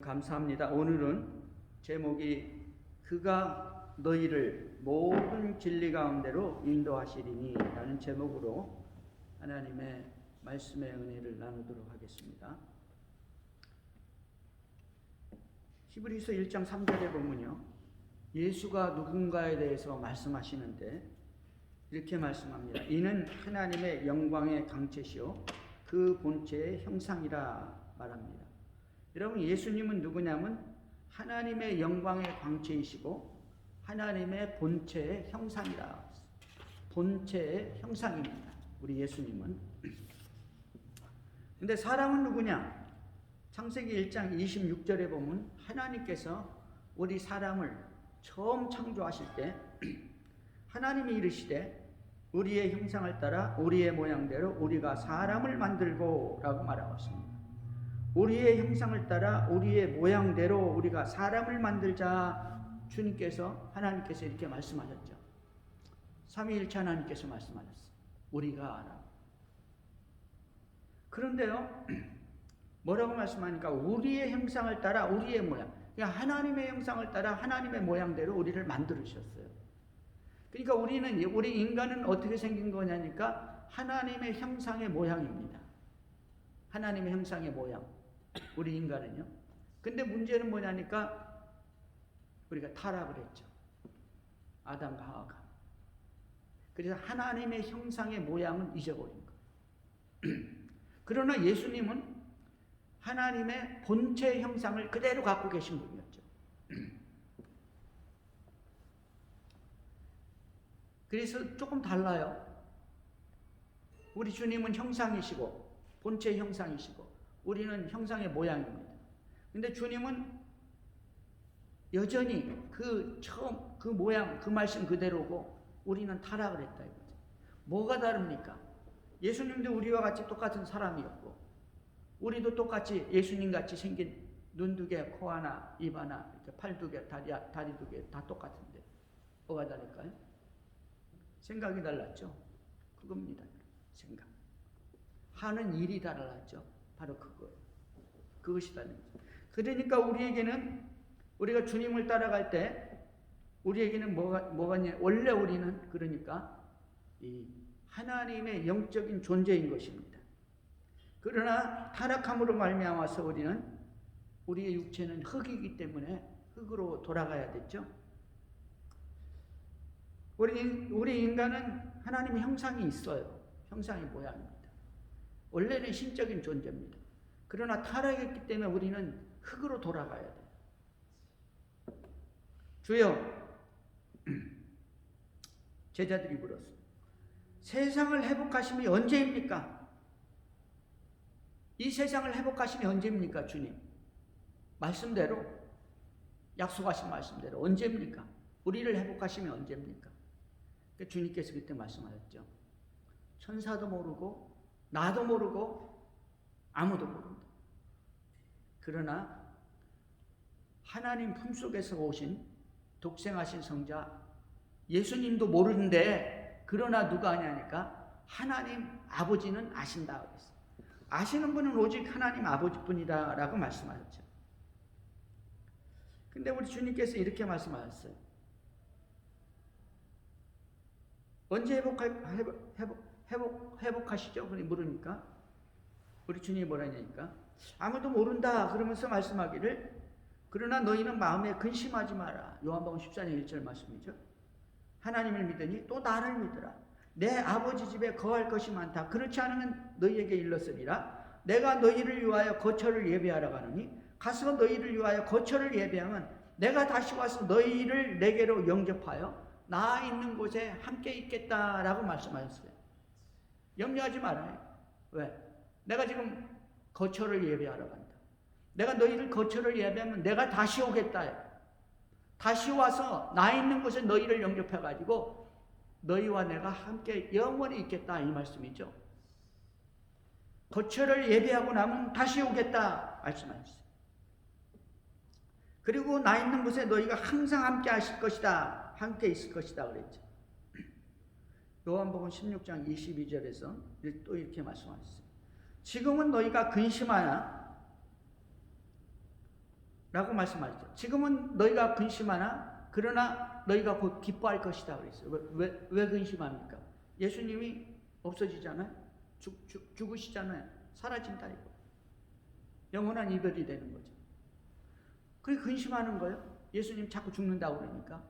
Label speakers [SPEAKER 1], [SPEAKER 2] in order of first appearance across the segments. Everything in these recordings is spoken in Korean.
[SPEAKER 1] 감사합니다. 오늘은 제목이 그가 너희를 모든 진리 가운데로 인도하시리니 라는 제목으로 하나님의 말씀의 은혜를 나누도록 하겠습니다. 히브리서 1장 3절에 보면요, 예수가 누군가에 대해서 말씀하시는데 이렇게 말씀합니다. 이는 하나님의 영광의 강체시요 그 본체의 형상이라 말합니다. 여러분, 예수님은 누구냐면 하나님의 영광의 광채이시고 하나님의 본체의 형상이라. 본체의 형상입니다, 우리 예수님은. 근데 사람은 누구냐? 창세기 1장 26절에 보면 하나님께서 우리 사람을 처음 창조하실 때 하나님이 이르시되 우리의 형상을 따라 우리의 모양대로 우리가 사람을 만들고 라고 말하고 있습니다. 우리의 형상을 따라 우리의 모양대로 우리가 사람을 만들자. 주님께서, 하나님께서 이렇게 말씀하셨죠. 삼위일체 하나님께서 말씀하셨어요. 우리가 알아. 그런데요, 뭐라고 말씀하니까 우리의 형상을 따라 우리의 모양. 그러니까 하나님의 형상을 따라 하나님의 모양대로 우리를 만들으셨어요. 그러니까 우리 인간은 어떻게 생긴 거냐니까 하나님의 형상의 모양입니다. 하나님의 형상의 모양. 우리 인간은요. 근데 문제는 뭐냐니까 우리가 타락을 했죠. 아담과 하와가. 그래서 하나님의 형상의 모양은 잊어버린 거예요. 그러나 예수님은 하나님의 본체 형상을 그대로 갖고 계신 분이었죠. 그래서 조금 달라요. 우리 주님은 형상이시고 본체 형상이시고 우리는 형상의 모양입니다. 근데 주님은 여전히 그 처음 그 모양 그 말씀 그대로고 우리는 타락을 했다 이거죠. 뭐가 다릅니까? 예수님도 우리와 같이 똑같은 사람이었고 우리도 똑같이 예수님같이 생긴 눈 두 개, 코 하나, 입 하나, 이렇게 팔 두 개, 다리 두 개 다 똑같은데 뭐가 다를까요? 생각이 달랐죠. 그겁니다. 생각. 하는 일이 달랐죠. 바로 그것이 다른 거죠. 그러니까 우리가 주님을 따라갈 때 우리에게는 뭐가 원래 우리는 그러니까 이 하나님의 영적인 존재인 것입니다. 그러나 타락함으로 말미암아서 우리의 육체는 흙이기 때문에 흙으로 돌아가야 됐죠. 우리 인간은 하나님의 형상이 있어요. 형상의 모양입니다. 원래는 신적인 존재입니다. 그러나 타락했기 때문에 우리는 흙으로 돌아가야 돼요. 주여, 제자들이 물었어요. 세상을 회복하심이 언제입니까? 이 세상을 회복하심이 언제입니까, 주님? 말씀대로, 약속하신 말씀대로 언제입니까? 우리를 회복하시면 언제입니까? 주님께서 그때 말씀하셨죠. 천사도 모르고 나도 모르고 아무도 모른다. 그러나 하나님 품속에서 오신 독생하신 성자 예수님도 모르는데 그러나 누가 아냐니까 하나님 아버지는 아신다 그랬어요. 아시는 분은 오직 하나님 아버지뿐이다 라고 말씀하셨죠. 근데 우리 주님께서 이렇게 말씀하셨어요. 언제 회복하시죠? 그러니 물으니까 우리 주님이 뭐라냐니까 아무도 모른다 그러면서 말씀하기를 그러나 너희는 마음에 근심하지 마라. 요한복음 14장 1절 말씀이죠. 하나님을 믿으니 또 나를 믿으라. 내 아버지 집에 거할 것이 많다. 그렇지 않으면 너희에게 일렀으리라. 내가 너희를 위하여 거처를 예배하러 가느니 가서 너희를 위하여 거처를 예배하면 내가 다시 와서 너희를 내게로 영접하여 나 있는 곳에 함께 있겠다라고 말씀하셨어요. 염려하지 말아요. 왜? 내가 지금 거처를 예배하러 간다. 내가 너희를 거처를 예배하면 내가 다시 오겠다. 다시 와서 나 있는 곳에 너희를 영접해가지고 너희와 내가 함께 영원히 있겠다 이 말씀이죠. 거처를 예배하고 나면 다시 오겠다 말씀하셨어요. 그리고 나 있는 곳에 너희가 항상 함께 하실 것이다. 함께 있을 것이다 그랬죠. 요한복음 16장 22절에서 또 이렇게 말씀하셨어요. 지금은 너희가 근심하나 라고 말씀하셨죠. 지금은 너희가 근심하나 그러나 너희가 곧 기뻐할 것이다 그랬어요. 왜 근심합니까? 예수님이 없어지잖아요. 죽으시잖아요. 사라진다 이거. 영원한 이별이 되는 거죠. 그게 근심하는 거예요. 예수님 자꾸 죽는다고 그러니까.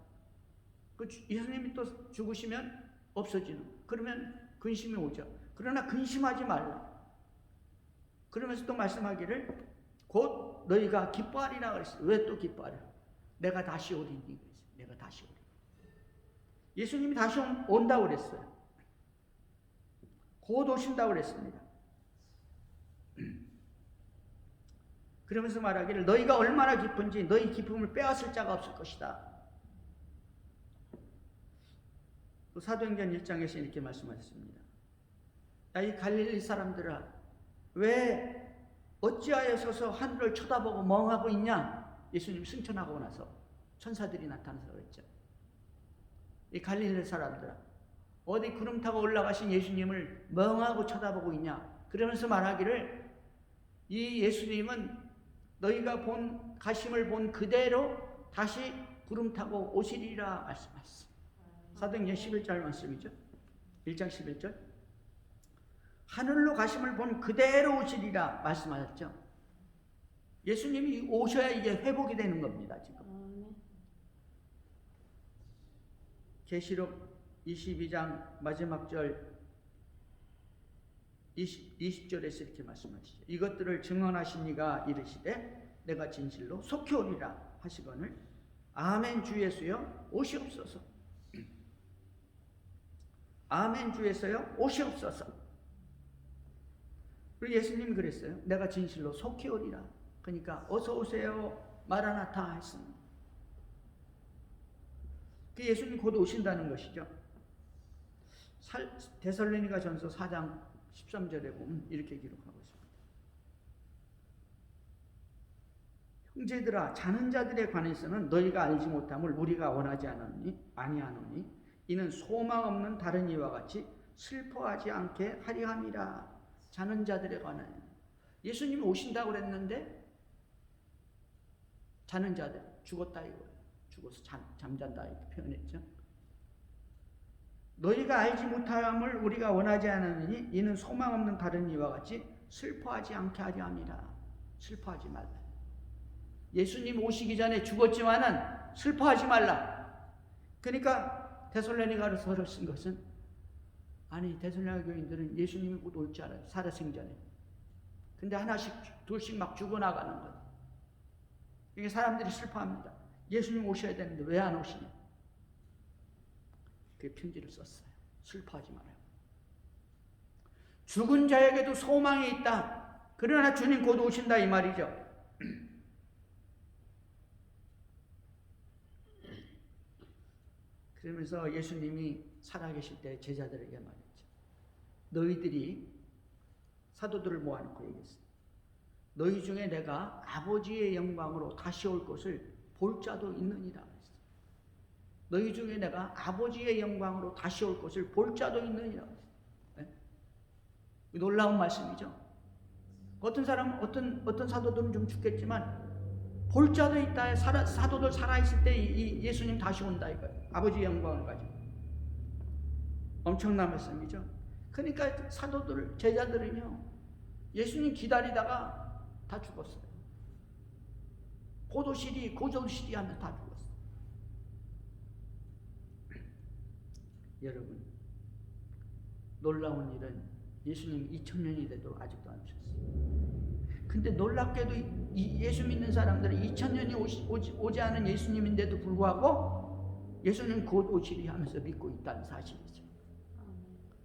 [SPEAKER 1] 예수님이 또 죽으시면 없어지는 거예요. 그러면 근심이 오죠. 그러나 근심하지 말라. 그러면서 또 말씀하기를 곧 너희가 기뻐하리라 그랬어요. 왜 또 기뻐하리라? 내가 다시 오리니 그랬어요. 내가 다시 오리니. 예수님이 다시 온다고 그랬어요. 곧 오신다고 그랬습니다. 그러면서 말하기를 너희가 얼마나 기쁜지 너희 기쁨을 빼앗을 자가 없을 것이다. 또 사도행전 1장에서 이렇게 말씀하셨습니다. 야, 이 갈릴리 사람들아, 왜 어찌하여 서서 하늘을 쳐다보고 멍하고 있냐? 예수님 승천하고 나서 천사들이 나타나서 그랬죠. 이 갈릴리 사람들아, 어디 구름 타고 올라가신 예수님을 멍하고 쳐다보고 있냐? 그러면서 말하기를 이 예수님은 너희가 본 가심을 본 그대로 다시 구름 타고 오시리라 말씀하셨습니다. 사도행전 11절 말씀이죠. 1장 11절. 하늘로 가심을 본 그대로 오시리라 말씀하셨죠. 예수님이 오셔야 이게 회복이 되는 겁니다. 지금 계시록 22장 마지막 절 20절에서 이렇게 말씀하시죠. 이것들을 증언하신 이가 이르시되 내가 진실로 속히 오리라 하시거늘 아멘 주 예수여 오시옵소서. 아멘 주 예수여 오시옵소서. 그리고 예수님이 그랬어요. 내가 진실로 속히 오리라. 그러니까 어서 오세요 마라나타 했습니다. 그 예수님 곧 오신다는 것이죠. 데살로니가 전서 4장 13절에 보면 이렇게 기록하고 있습니다. 형제들아, 자는 자들에 관해서는 너희가 알지 못함을 우리가 원하지 아니하노니 이는 소망 없는 다른 이와 같이 슬퍼하지 않게 하려 함이라. 자는 자들에 관하여 예수님이 오신다고 그랬는데 자는 자들, 죽었다 이거예요. 죽어서 잠잔다 이렇게 표현했죠. 너희가 알지 못함을 우리가 원하지 않으니 이는 소망 없는 다른 이와 같이 슬퍼하지 않게 하려 함이라. 슬퍼하지 말라. 예수님 오시기 전에 죽었지만은 슬퍼하지 말라. 그러니까 데살로니가서를 쓴 것은 아니 데살로니가 교인들은 예수님이 곧 올 줄 알아요. 살아생전에. 근데 하나씩 둘씩 막 죽어나가는 거예요. 이게 사람들이 슬퍼합니다. 예수님 오셔야 되는데 왜 안 오시냐. 그 편지를 썼어요. 슬퍼하지 말아요. 죽은 자에게도 소망이 있다. 그러나 주님 곧 오신다 이 말이죠. 그러면서 예수님이 살아계실 때 제자들에게 말했죠. 너희들이 사도들을 모아놓고 얘기했어요. 너희 중에 내가 아버지의 영광으로 다시 올 것을 볼 자도 있느니라. 너희 중에 내가 아버지의 영광으로 다시 올 것을 볼 자도 있느니라. 네? 놀라운 말씀이죠. 어떤 사람, 어떤 사도들은 좀 죽겠지만 볼 자도 있다. 사도들 살아있을 때 이 예수님 다시 온다 이거예요. 아버지의 영광을 가지고. 엄청난 말씀이죠. 그러니까 사도들, 제자들은요, 예수님 기다리다가 다 죽었어요. 고도시리 하면 다 죽었어요. 여러분, 놀라운 일은 예수님 2000년이 되도록 아직도 안 오셨어요. 근데 놀랍게도 예수 믿는 사람들은 2000년이 오지 않은 예수님인데도 불구하고 예수님 곧 오시리 하면서 믿고 있다는 사실이죠.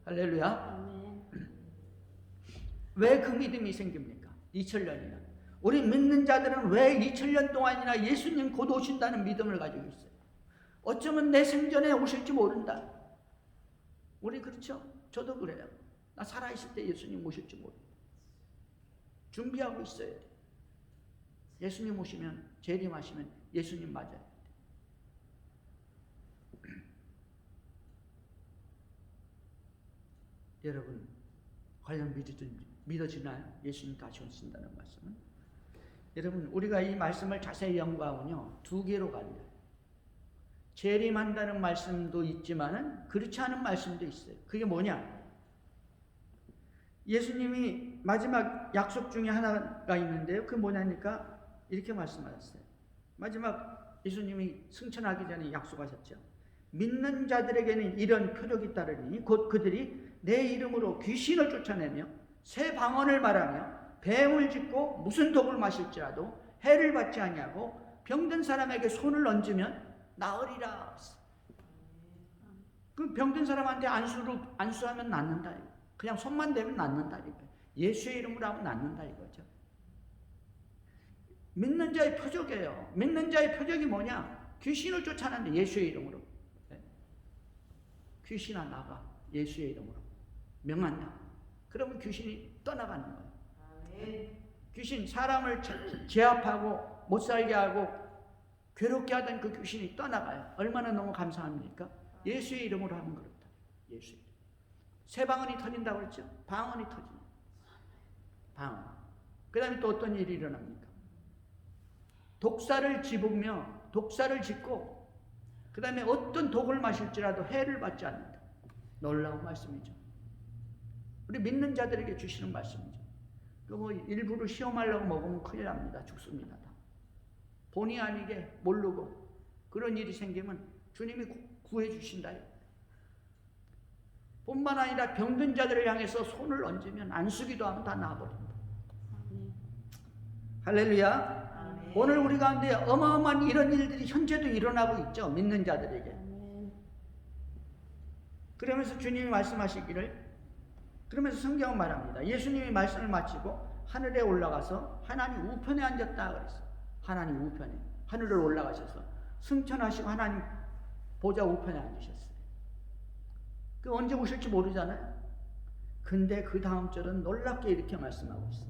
[SPEAKER 1] 할렐루야. 왜 그 믿음이 생깁니까? 2000년이나. 우리 믿는 자들은 왜 2000년 동안이나 예수님 곧 오신다는 믿음을 가지고 있어요? 어쩌면 내 생전에 오실지 모른다. 우리 그렇죠? 저도 그래요. 나 살아있을 때 예수님 오실지 모른다. 준비하고 있어야 돼. 예수님 오시면, 재림하시면 예수님 맞아야 돼. 여러분, 과연 믿어지나요? 예수님 다시 오신다는 말씀은? 여러분, 우리가 이 말씀을 자세히 연구하면요, 두 개로 갈려요. 재림한다는 말씀도 있지만은 그렇지 않은 말씀도 있어요. 그게 뭐냐? 예수님이 마지막 약속 중에 하나가 있는데요. 그게 뭐냐니까 이렇게 말씀하셨어요. 마지막 예수님이 승천하기 전에 약속하셨죠. 믿는 자들에게는 이런 표적이 따르니 곧 그들이 내 이름으로 귀신을 쫓아내며 새 방언을 말하며 뱀을 짚고 무슨 독을 마실지라도 해를 받지 아니하고 병든 사람에게 손을 얹으면 나으리라. 그 병든 사람한테 안수하면 낫는다. 그냥 손만 대면 낫는다. 예수의 이름으로 하면 낫는다 이거죠. 믿는 자의 표적이에요. 믿는 자의 표적이 뭐냐? 귀신을 쫓아내는데 예수의 이름으로. 귀신아 나가. 예수의 이름으로. 명한다. 그러면 귀신이 떠나가는 거예요. 귀신, 사람을 제압하고 못 살게 하고 괴롭게 하던 그 귀신이 떠나가요. 얼마나 너무 감사합니까? 예수의 이름으로 하면 그렇다. 예수의 이름. 새 방언이 터진다고 그랬죠? 방언이 터지는. 방언. 그 다음에 또 어떤 일이 일어납니까? 독사를 짚고 그 다음에 어떤 독을 마실지라도 해를 받지 않는다. 놀라운 말씀이죠. 우리 믿는 자들에게 주시는 말씀이죠. 뭐 일부러 시험하려고 먹으면 큰일 납니다. 죽습니다. 본의 아니게 모르고 그런 일이 생기면 주님이 구해 주신다. 뿐만 아니라 병든 자들을 향해서 손을 얹으면 안수기도 하면 다 나아버립니다. 할렐루야. 오늘 우리 가운데 어마어마한 이런 일들이 현재도 일어나고 있죠. 믿는 자들에게. 그러면서 주님이 말씀하시기를, 그러면서 성경은 말합니다. 예수님이 말씀을 마치고 하늘에 올라가서 하나님 우편에 앉았다 그랬어요. 하나님 우편에. 하늘을 올라가셔서 승천하시고 하나님 보좌 우편에 앉으셨어요. 그 언제 오실지 모르잖아요. 근데 그 다음 절은 놀랍게 이렇게 말씀하고 있어요.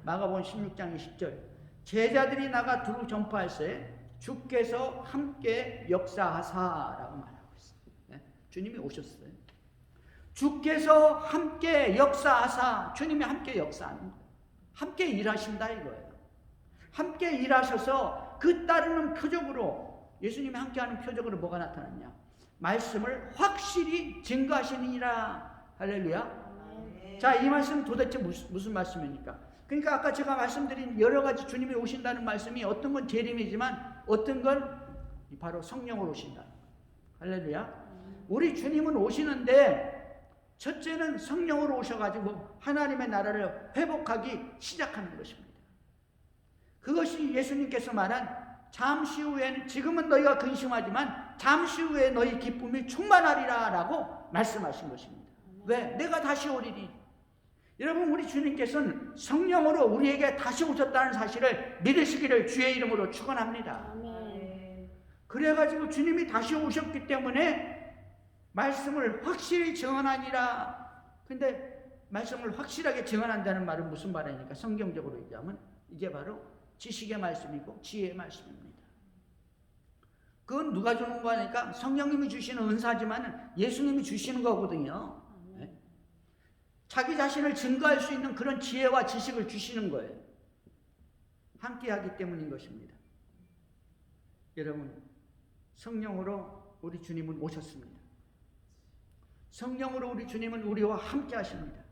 [SPEAKER 1] 마가복음 16장 10절. 제자들이 나가 두루 전파할세 주께서 함께 역사하사라고 말하고 있어요. 네? 주님이 오셨어요. 주께서 함께 역사하사. 주님이 함께 역사하는 거예요. 함께 일하신다 이거예요. 함께 일하셔서 그 따르는 표적으로, 예수님이 함께하는 표적으로 뭐가 나타났냐? 말씀을 확실히 증거하시니라. 할렐루야. 자, 이 말씀 도대체 무슨 말씀입니까? 그러니까 아까 제가 말씀드린 여러 가지 주님이 오신다는 말씀이 어떤 건 재림이지만 어떤 건 바로 성령으로 오신다. 할렐루야. 우리 주님은 오시는데 첫째는 성령으로 오셔가지고 하나님의 나라를 회복하기 시작하는 것입니다. 그것이 예수님께서 말한 잠시 후에는, 지금은 너희가 근심하지만 잠시 후에 너희 기쁨이 충만하리라 라고 말씀하신 것입니다. 왜? 내가 다시 오리니. 여러분, 우리 주님께서는 성령으로 우리에게 다시 오셨다는 사실을 믿으시기를 주의 이름으로 축원합니다. 그래가지고 주님이 다시 오셨기 때문에 말씀을 확실히 증언하니라. 근데 말씀을 확실하게 증언한다는 말은 무슨 말입니까? 성경적으로 얘기하면 이게 바로 지식의 말씀이고 지혜의 말씀입니다. 그건 누가 주는 거니까 성령님이 주시는 은사지만 예수님이 주시는 거거든요. 네? 자기 자신을 증거할 수 있는 그런 지혜와 지식을 주시는 거예요. 함께 하기 때문인 것입니다. 여러분, 성령으로 우리 주님은 오셨습니다. 성령으로 우리 주님은 우리와 함께 하십니다.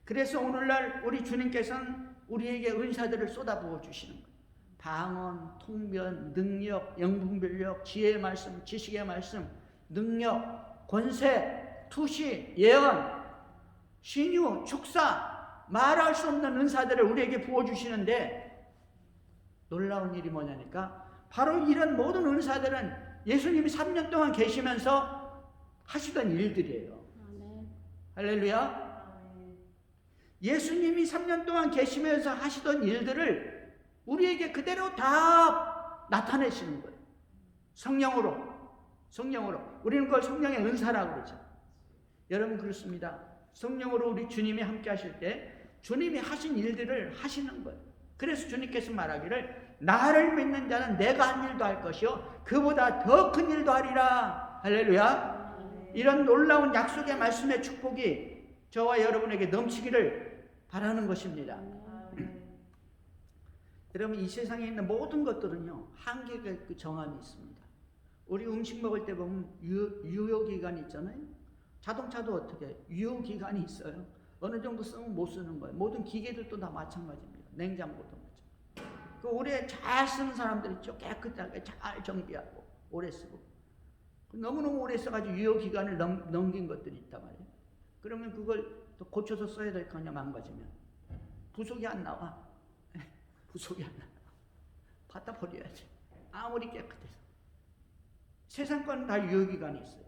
[SPEAKER 1] 그래서 오늘날 우리 주님께서는 우리에게 은사들을 쏟아부어 주시는 거예요. 방언, 통변, 능력, 영분별력, 지혜의 말씀, 지식의 말씀, 능력, 권세, 투시, 예언, 신유, 축사, 말할 수 없는 은사들을 우리에게 부어주시는데 놀라운 일이 뭐냐니까 바로 이런 모든 은사들은 예수님이 3년 동안 계시면서 하시던 일들이에요. 할렐루야. 예수님이 3년 동안 계시면서 하시던 일들을 우리에게 그대로 다 나타내시는 거예요. 성령으로. 우리는 그걸 성령의 은사라고 그러죠. 여러분, 그렇습니다. 성령으로 우리 주님이 함께 하실 때 주님이 하신 일들을 하시는 거예요. 그래서 주님께서 말하기를 나를 믿는 자는 내가 한 일도 할 것이요 그보다 더 큰 일도 하리라. 할렐루야. 이런 놀라운 약속의 말씀의 축복이 저와 여러분에게 넘치기를 바라는 것입니다. 여러분, 이 세상에 있는 모든 것들은요, 한계가 그 정함이 있습니다. 우리 음식 먹을 때 보면 유효기간이 있잖아요. 자동차도 어떻게 유효기간이 있어요. 어느 정도 쓰면 못 쓰는 거예요. 모든 기계들도 다 마찬가지입니다. 냉장고도 마찬가지. 그 오래 잘 쓰는 사람들 있죠. 깨끗하게 잘 정비하고 오래 쓰고. 너무너무 오래 써가지고 유효기간을 넘긴 것들이 있단 말이에요. 그러면 그걸 또 고쳐서 써야 될 거 아니야, 망가지면. 부속이 안 나와. 부속이 안 나와. 갖다 버려야지. 아무리 깨끗해서. 세상 건 다 유효기간이 있어요.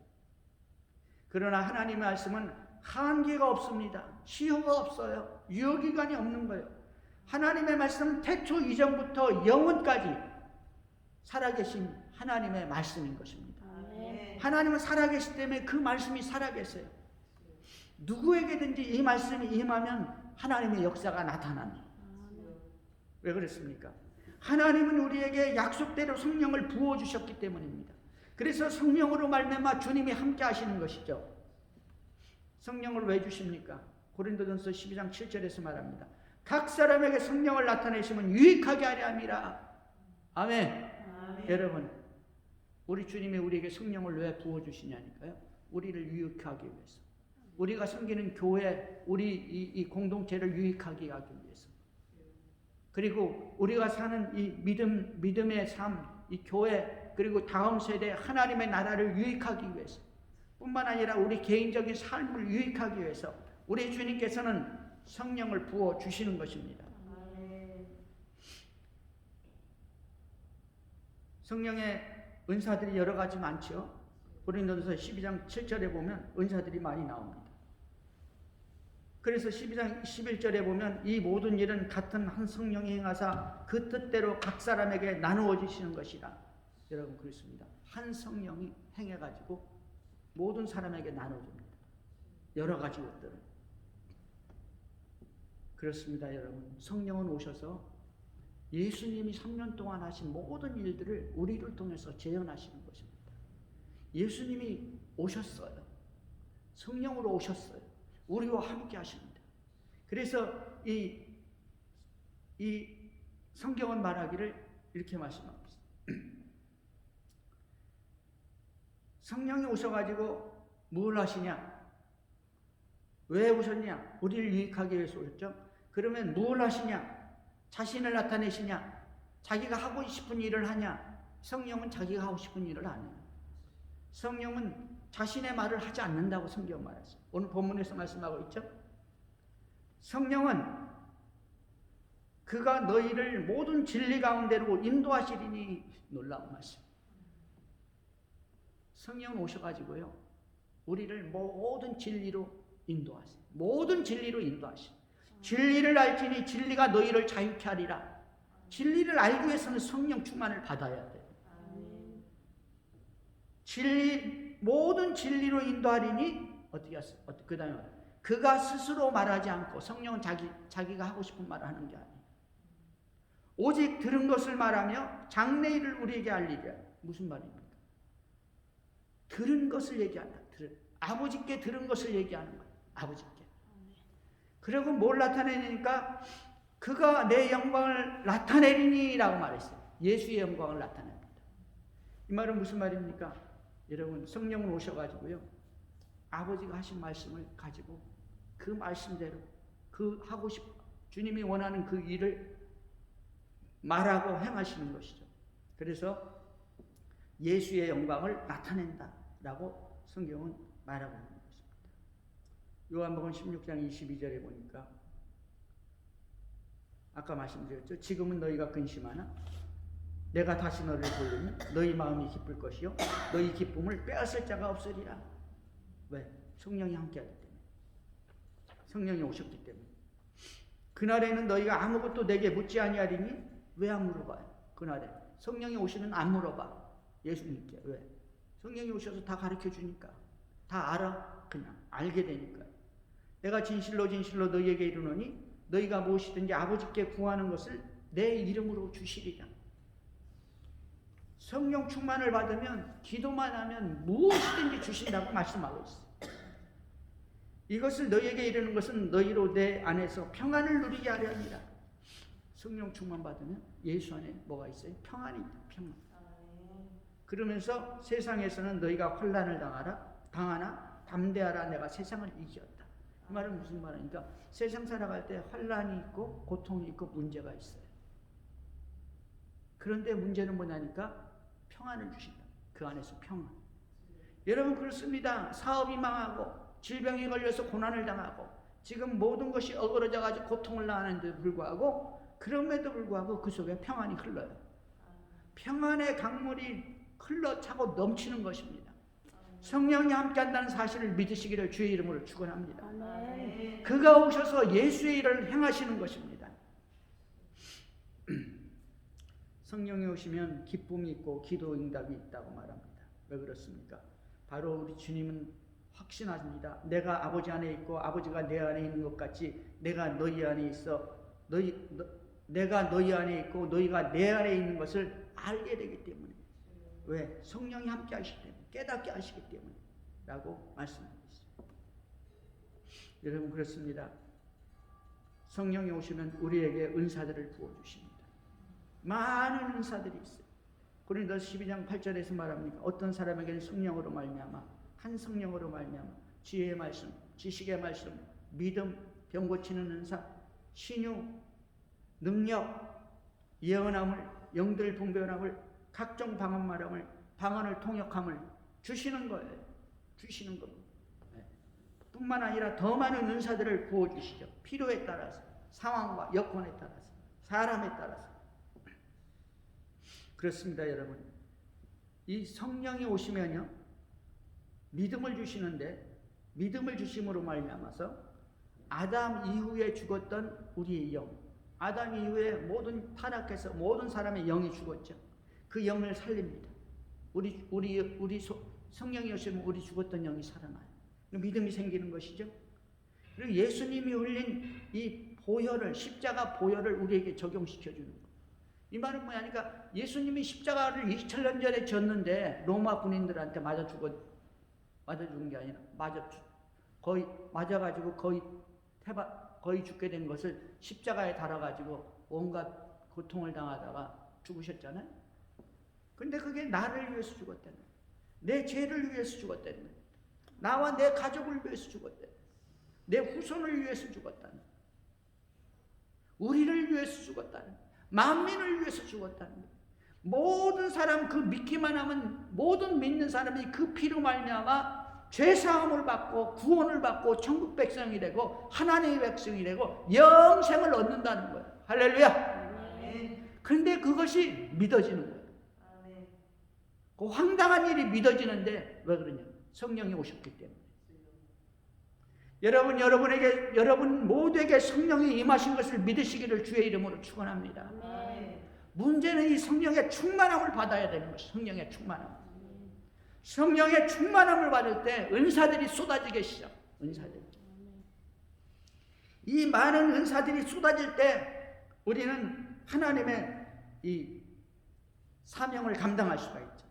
[SPEAKER 1] 그러나 하나님의 말씀은 한계가 없습니다. 시효가 없어요. 유효기간이 없는 거예요. 하나님의 말씀은 태초 이전부터 영원까지 살아계신 하나님의 말씀인 것입니다. 하나님은 살아계시기 때문에 그 말씀이 살아계세요. 누구에게든지 이 말씀이 임하면 하나님의 역사가 나타납니다. 왜 그렇습니까? 하나님은 우리에게 약속대로 성령을 부어주셨기 때문입니다. 그래서 성령으로 말미암아 주님이 함께 하시는 것이죠. 성령을 왜 주십니까? 고린도전서 12장 7절에서 말합니다. 각 사람에게 성령을 나타내시면 유익하게 하려 함이라. 아멘. 아멘. 여러분, 우리 주님이 우리에게 성령을 왜 부어주시냐니까요. 우리를 유익하기 위해서. 우리가 섬기는 교회, 우리 이 공동체를 유익하게 하기 위해서. 그리고 우리가 사는 이 믿음의 삶, 이 교회, 그리고 다음 세대 하나님의 나라를 유익하기 위해서. 뿐만 아니라 우리 개인적인 삶을 유익하기 위해서 우리 주님께서는 성령을 부어 주시는 것입니다. 성령의 은사들이 여러 가지 많죠. 고린도전서 12장 7절에 보면 은사들이 많이 나옵니다. 그래서 12장 11절에 보면 이 모든 일은 같은 한 성령이 행하사 그 뜻대로 각 사람에게 나누어 주시는 것이라. 여러분, 그렇습니다. 한 성령이 행해가지고 모든 사람에게 나눠줍니다. 여러 가지 것들을. 그렇습니다, 여러분. 성령은 오셔서 예수님이 3년 동안 하신 모든 일들을 우리를 통해서 재현하시는 것입니다. 예수님이 오셨어요. 성령으로 오셨어요. 우리와 함께 하십니다. 그래서 이 성경은 말하기를 이렇게 말씀합니다. 성령이 오셔가지고 뭘 하시냐? 왜 오셨냐? 우리를 유익하기 위해서 오셨죠? 그러면 뭘 하시냐? 자신을 나타내시냐? 자기가 하고 싶은 일을 하냐? 성령은 자기가 하고 싶은 일을 안 해요. 성령은 자신의 말을 하지 않는다고 성경 말했어요. 오늘 본문에서 말씀하고 있죠? 성령은 그가 너희를 모든 진리 가운데로 인도하시리니. 놀라운 말씀. 성령은 오셔가지고요, 우리를 모든 진리로 인도하세요. 모든 진리로 인도하세요. 진리를 알지니 진리가 너희를 자유케 하리라. 진리를 알기 위해서는 성령 충만을 받아야 돼요. 모든 진리로 인도하리니 어떻게 했어요? 그 다음에 그가 스스로 말하지 않고, 성령은 자기가 하고 싶은 말을 하는 게 아니에요. 오직 들은 것을 말하며 장래일을 우리에게 알리리라. 무슨 말입니까? 들은 것을 얘기한다. 아버지께 들은 것을 얘기하는 거예요. 아버지께. 그리고 뭘 나타내니까 그가 내 영광을 나타내리니 라고 말했어요. 예수의 영광을 나타냅니다. 이 말은 무슨 말입니까? 여러분, 성령은 오셔가지고요, 아버지가 하신 말씀을 가지고 그 말씀대로 주님이 원하는 그 일을 말하고 행하시는 것이죠. 그래서 예수의 영광을 나타낸다라고 성경은 말하고 있는 것입니다. 요한복음 16장 22절에 보니까 아까 말씀드렸죠. 지금은 너희가 근심하나 내가 다시 너를 보려면 너희 마음이 기쁠 것이요 너희 기쁨을 빼앗을 자가 없으리라. 왜? 성령이 함께하기 때문에. 성령이 오셨기 때문에. 그날에는 너희가 아무것도 내게 묻지 아니하리니. 왜 안 물어봐요? 그날에 성령이 오시면 안 물어봐. 예수님께. 왜? 성령이 오셔서 다 가르쳐 주니까. 다 알아. 그냥 알게 되니까요. 내가 진실로 진실로 너희에게 이르노니 너희가 무엇이든지 아버지께 구하는 것을 내 이름으로 주시리라. 성령 충만을 받으면 기도만 하면 무엇이든지 주신다고 말씀하고 있어요. 이것을 너희에게 이르는 것은 너희로 내 안에서 평안을 누리게 하려 합니다. 성령 충만 받으면 예수 안에 뭐가 있어요? 평안이 있다. 평안. 그러면서 세상에서는 너희가 환난을 당하나 담대하라, 내가 세상을 이겼다. 이 말은 무슨 말이니까 세상 살아갈 때 환난이 있고 고통이 있고 문제가 있어요. 그런데 문제는 뭐냐니까 평안을 주신다. 그 안에서 평안. 여러분 그렇습니다. 사업이 망하고 질병이 걸려서 고난을 당하고 지금 모든 것이 어그러져 가지고 고통을 당하는데도 불구하고 그럼에도 불구하고 그 속에 평안이 흘러요. 평안의 강물이 흘러차고 넘치는 것입니다. 성령이 함께한다는 사실을 믿으시기를 주의 이름으로 축원합니다. 그가 오셔서 예수의 일을 행하시는 것입니다. 성령이 오시면 기쁨이 있고 기도 응답이 있다고 말합니다. 왜 그렇습니까? 바로 우리 주님은 확신합니다. 내가 아버지 안에 있고 아버지가 내 안에 있는 것 같이 내가 너희 안에 있어 내가 너희 안에 있고 너희가 내 안에 있는 것을 알게 되기 때문에. 왜? 성령이 함께 하시기 때문에, 깨닫게 하시기 때문에 라고 말씀하고 있습니다. 여러분 그렇습니다. 성령이 오시면 우리에게 은사들을 부어주십니다. 많은 은사들이 있어요. 고린도서 12장 8절에서 말합니까? 어떤 사람에게는 성령으로 말미암아 한 성령으로 말미암아 지혜의 말씀, 지식의 말씀, 믿음, 병 고치는 은사, 신유, 능력, 예언함을, 영들 분별함을, 각종 방언 말함을, 방언을 통역함을 주시는 거예요. 주시는 겁니다. 네. 뿐만 아니라 더 많은 은사들을 부어주시죠. 필요에 따라서, 상황과 여건에 따라서, 사람에 따라서. 그렇습니다, 여러분. 이 성령이 오시면요, 믿음을 주시는데 믿음을 주심으로 말미암아서 아담 이후에 죽었던 우리의 영, 아담 이후에 모든 타락해서 모든 사람의 영이 죽었죠. 그 영을 살립니다. 성령이 오시면 우리 죽었던 영이 살아나요. 믿음이 생기는 것이죠. 그리고 예수님이 흘린 이 보혈을, 십자가 보혈을 우리에게 적용시켜 주는 거예요. 이 말은 뭐냐니까 예수님이 십자가를 2000년 전에 졌는데 로마 군인들한테 맞아 죽은 게 아니라 맞아가지고 거의 죽게 된 것을 십자가에 달아가지고 온갖 고통을 당하다가 죽으셨잖아요. 근데 그게 나를 위해서 죽었다는 거예요. 내 죄를 위해서 죽었다는 거예요. 나와 내 가족을 위해서 죽었다는 거예요. 내 후손을 위해서 죽었다는 거예요. 우리를 위해서 죽었다는 거예요. 만민을 위해서 죽었다는 거예요. 모든 사람 그 믿기만 하면 모든 믿는 사람이 그 피로 말미암아 죄사함을 받고 구원을 받고 천국 백성이 되고 하나님의 백성이 되고 영생을 얻는다는 거예요. 할렐루야. 그런데 그것이 믿어지는 거예요. 그 황당한 일이 믿어지는데 왜 그러냐? 성령이 오셨기 때문에. 여러분 모두에게 성령이 임하신 것을 믿으시기를 주의 이름으로 축원합니다. 문제는 이 성령의 충만함을 받아야 되는 것이 성령의 충만함. 성령의 충만함을 받을 때 은사들이 쏟아지기 시작. 은사들. 이 많은 은사들이 쏟아질 때 우리는 하나님의 이 사명을 감당할 수가 있죠.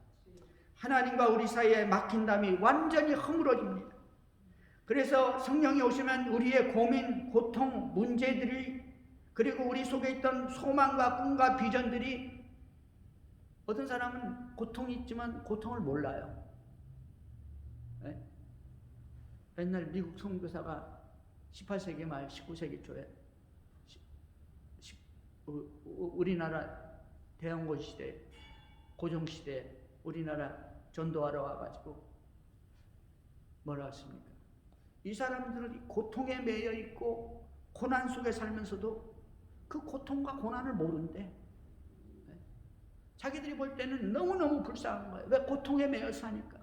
[SPEAKER 1] 하나님과 우리 사이에 막힌 담이 완전히 허물어집니다. 그래서 성령이 오시면 우리의 고민, 고통, 문제들이 그리고 우리 속에 있던 소망과 꿈과 비전들이 어떤 사람은 고통이 있지만 고통을 몰라요. 네? 옛날 미국 선교사가 18세기 말 19세기 초에 우리나라 대항고 시대, 고종 시대 우리나라 전도하러 와가지고 뭐라 했습니까? 이 사람들은 고통에 매여 있고 고난 속에 살면서도 그 고통과 고난을 모른대. 자기들이 볼 때는 너무너무 불쌍한 거예요. 왜? 고통에 매여 사니까.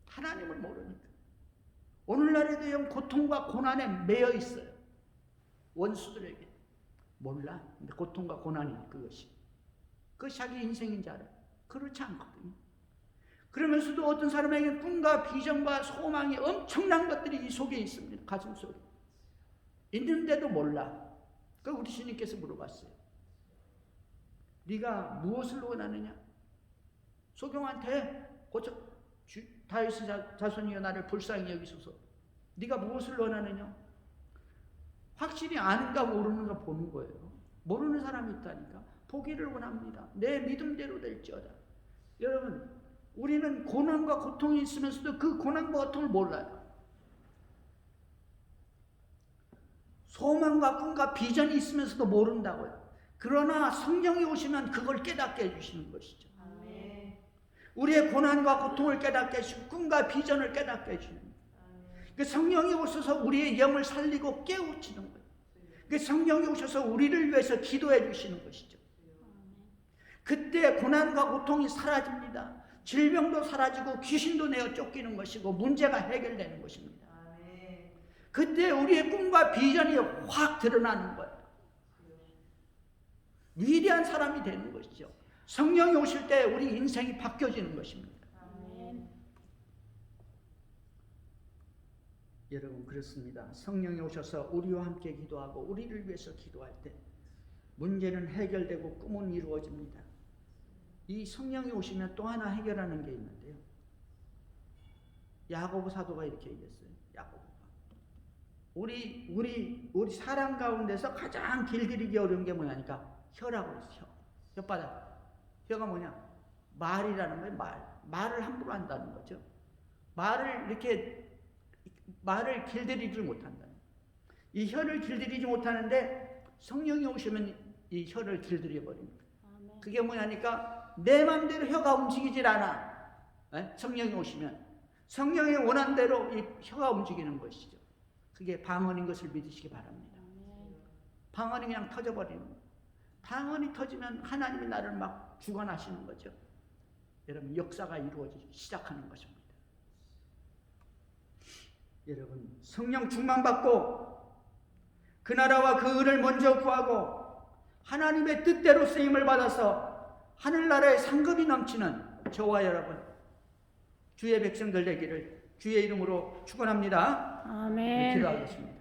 [SPEAKER 1] 하나님을 모르니까. 오늘날에도 고통과 고난에 매여 있어요. 원수들에게. 몰라. 근데 고통과 고난이 그것이. 그것이 자기 인생인 줄 알아요. 그렇지 않거든요. 그러면서도 어떤 사람에게 꿈과 비전과 소망이 엄청난 것들이 이 속에 있습니다. 가슴 속에. 있는데도 몰라. 그 우리 주님께서 물어봤어요. 네가 무엇을 원하느냐? 소경한테 다윗의 자손이여 나를 불쌍히 여기소서. 네가 무엇을 원하느냐? 확실히 아는가 모르는가 보는 거예요. 모르는 사람이 있다니까. 보기를 원합니다. 내 믿음대로 될지어다. 여러분, 우리는 고난과 고통이 있으면서도 그 고난과 고통을 몰라요. 소망과 꿈과 비전이 있으면서도 모른다고요. 그러나 성령이 오시면 그걸 깨닫게 해주시는 것이죠. 우리의 고난과 고통을 깨닫게 해주시고 꿈과 비전을 깨닫게 해주시는 거예요. 그 성령이 오셔서 우리의 영을 살리고 깨우치는 거예요. 그 성령이 오셔서 우리를 위해서 기도해 주시는 것이죠. 그때 고난과 고통이 사라집니다. 질병도 사라지고 귀신도 내어 쫓기는 것이고 문제가 해결되는 것입니다. 그때 우리의 꿈과 비전이 확 드러나는 거예요. 위대한 사람이 되는 것이죠. 성령이 오실 때 우리 인생이 바뀌어지는 것입니다. 여러분, 그렇습니다. 성령이 오셔서 우리와 함께 기도하고 우리를 위해서 기도할 때 문제는 해결되고 꿈은 이루어집니다. 이 성령이 오시면 또 하나 해결하는 게 있는데요. 야고보 사도가 이렇게 얘기했어요. 야고보가 우리 사람 가운데서 가장 길들이기 어려운 게 뭐냐니까 혀라고 했어요. 혓바닥. 혀가 뭐냐? 말이라는 거예요. 말을 함부로 한다는 거죠. 말을 길들이지 못한다. 이 혀를 길들이지 못하는데 성령이 오시면 이 혀를 길들여 버립니다. 그게 뭐냐니까 내 마음대로 혀가 움직이질 않아. 성령이 오시면 성령이 원하는 대로 이 혀가 움직이는 것이죠. 그게 방언인 것을 믿으시기 바랍니다. 방언이 그냥 터져버리는 거예요. 방언이 터지면 하나님이 나를 막 주관하시는 거죠. 여러분, 역사가 이루어지기 시작하는 것입니다. 여러분, 성령 충만받고 그 나라와 그 의를 먼저 구하고 하나님의 뜻대로 쓰임을 받아서 하늘나라의 상급이 넘치는 저와 여러분, 주의 백성들 되기를 주의 이름으로 축원합니다.
[SPEAKER 2] 아멘.
[SPEAKER 1] 기도하겠습니다.